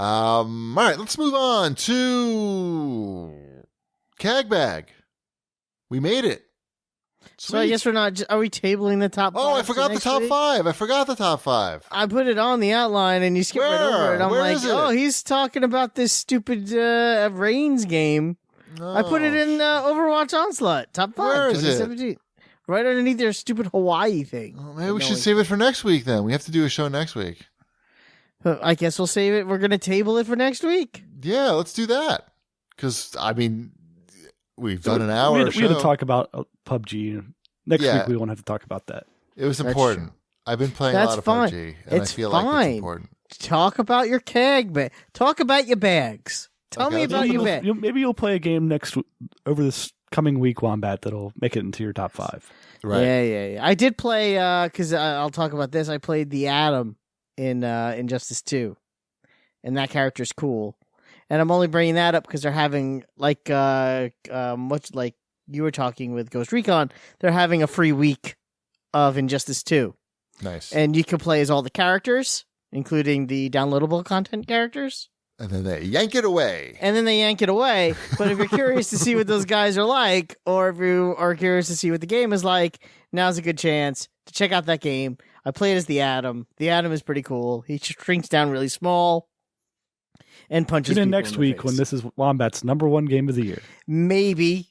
All right, let's move on to CAGBag. We made it. Sweet. So I guess we're not. Are we tabling the top? Oh, I forgot the top 5. I forgot the top 5. I put it on the outline, and you skipped right over it. I'm Where like, is it? oh, he's talking about this stupid Reigns game. No. I put it in Overwatch Onslaught top 5. Where is it? 2017. Right underneath their stupid Hawaii thing. Well, maybe we should save it for next week. Then we have to do a show next week. I guess we'll save it. We're going to table it for next week. Yeah, let's do that. Because I mean, we've done an hour. We had to talk about PUBG. Next week we won't have to talk about that. It was important. I've been playing a lot of PUBG, and I feel like it's important. Talk about your CAGBag. Talk about your bags. Tell me about your bag. Maybe you'll play a game over this coming week, Wombat, that'll make it into your top 5. Right. Yeah. I did play, because I'll talk about this. I played the Atom in Injustice 2. And that character's cool. And I'm only bringing that up because they're having, like, much like you were talking with Ghost Recon, they're having a free week of Injustice 2. Nice. And you can play as all the characters, including the downloadable content characters. And then they yank it away. But if you're curious to see what those guys are like, or if you are curious to see what the game is like, now's a good chance to check out that game. I played as the Atom. The Atom is pretty cool. He shrinks down really small and punches people next in the week face. when this is Wombat's #1 game of the year. Maybe.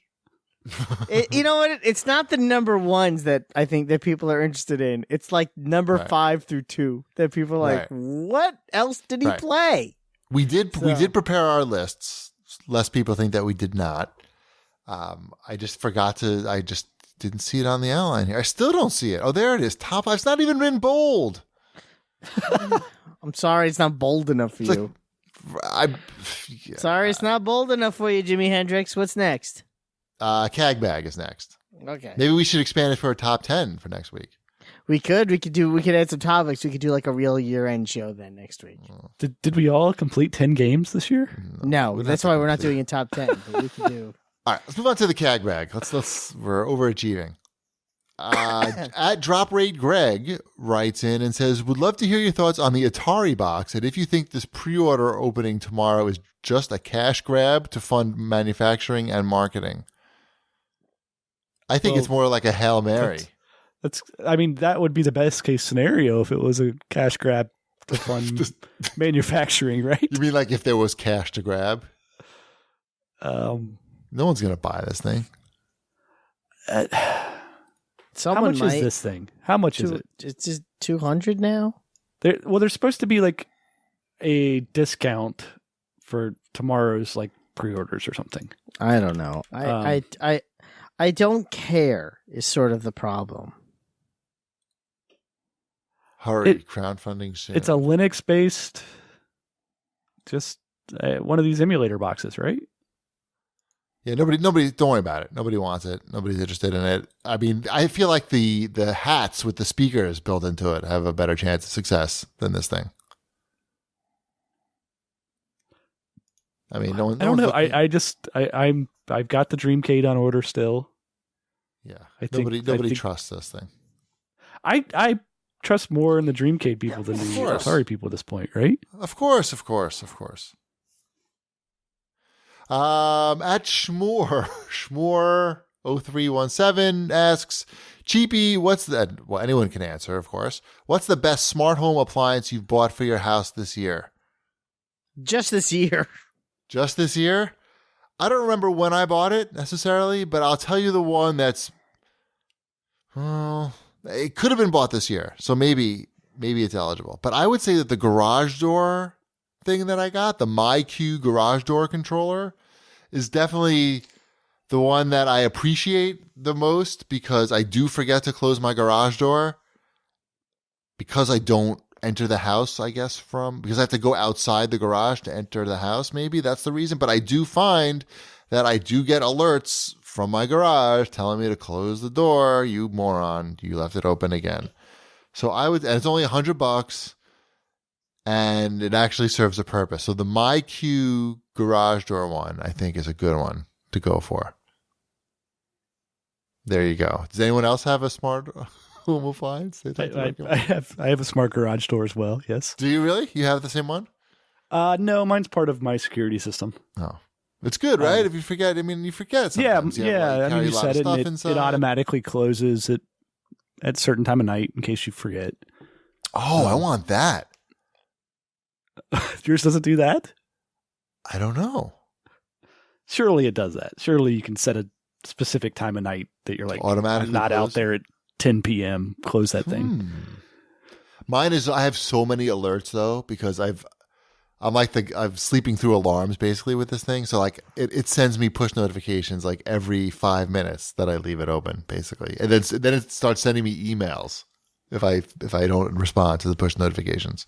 You know what? It's not the number ones that I think that people are interested in. It's like number 5 through 2 that people are like, what else did he play? We did prepare our lists, lest people think that we did not. I just didn't see it on the outline here. I still don't see it. Oh, there it is. Top 5. It's not even in bold. I'm sorry, it's not bold enough for you. Sorry, it's not bold enough for you, Jimi Hendrix. What's next? CAGBag is next. Okay. Maybe we should expand it for a top 10 for next week. We could add some topics. We could do like a real year-end show then next week. Did we all complete 10 games this year? No, that's why we're not doing a top 10. But we could do. All right, let's move on to the CAGBag. We're overachieving. At Drop Rate Greg writes in and says, would love to hear your thoughts on the Ataribox and if you think this pre-order opening tomorrow is just a cash grab to fund manufacturing and marketing. I think it's more like a Hail Mary. That would be the best case scenario if it was a cash grab to fund manufacturing, right? You mean like if there was cash to grab? No one's going to buy this thing. How much is this thing? How much is it? It's just 200 now. There's supposed to be like a discount for tomorrow's like pre-orders or something. I don't know. I don't care is sort of the problem. Hurry, crowdfunding soon. It's a Linux-based, just one of these emulator boxes, right? Yeah, nobody. Don't worry about it. Nobody wants it. Nobody's interested in it. I mean, I feel like the hats with the speakers built into it have a better chance of success than this thing. I mean, I don't know. I've got the Dreamcade on order still. Yeah, nobody trusts this thing. I trust more in the Dreamcade people than the Atari people at this point, right? Of course. At Schmoor 0317 asks, Cheapy, what's that? Well, anyone can answer, of course. What's the best smart home appliance you've bought for your house this year? Just this year. Just this year? I don't remember when I bought it necessarily, but I'll tell you the one that's, it could have been bought this year. So maybe it's eligible. But I would say that the garage door thing that I got, the MyQ garage door controller, is definitely the one that I appreciate the most because I do forget to close my garage door because I don't enter the house, I guess, because I have to go outside the garage to enter the house. Maybe that's the reason. But I do find that I do get alerts from my garage telling me to close the door. You moron, you left it open again. So and it's only $100 and it actually serves a purpose. So the MyQ garage door one, I think, is a good one to go for. There you go. Does anyone else have a smart home appliance? I have a smart garage door as well. Yes. Do you really? You have the same one? No, mine's part of my security system. Oh, it's good, right? If you forget, you forget sometimes. Yeah. I mean, you set it, and inside. it automatically closes it at a certain time of night in case you forget. Oh, I want that. Yours doesn't do that? I don't know. Surely it does that. Surely you can set a specific time of night that you're like, automatically I'm not close? out there at 10 p.m. Close that thing. Mine is. I have so many alerts though because I'm sleeping through alarms basically with this thing. So like it sends me push notifications like every 5 minutes that I leave it open basically, and then it starts sending me emails if I don't respond to the push notifications.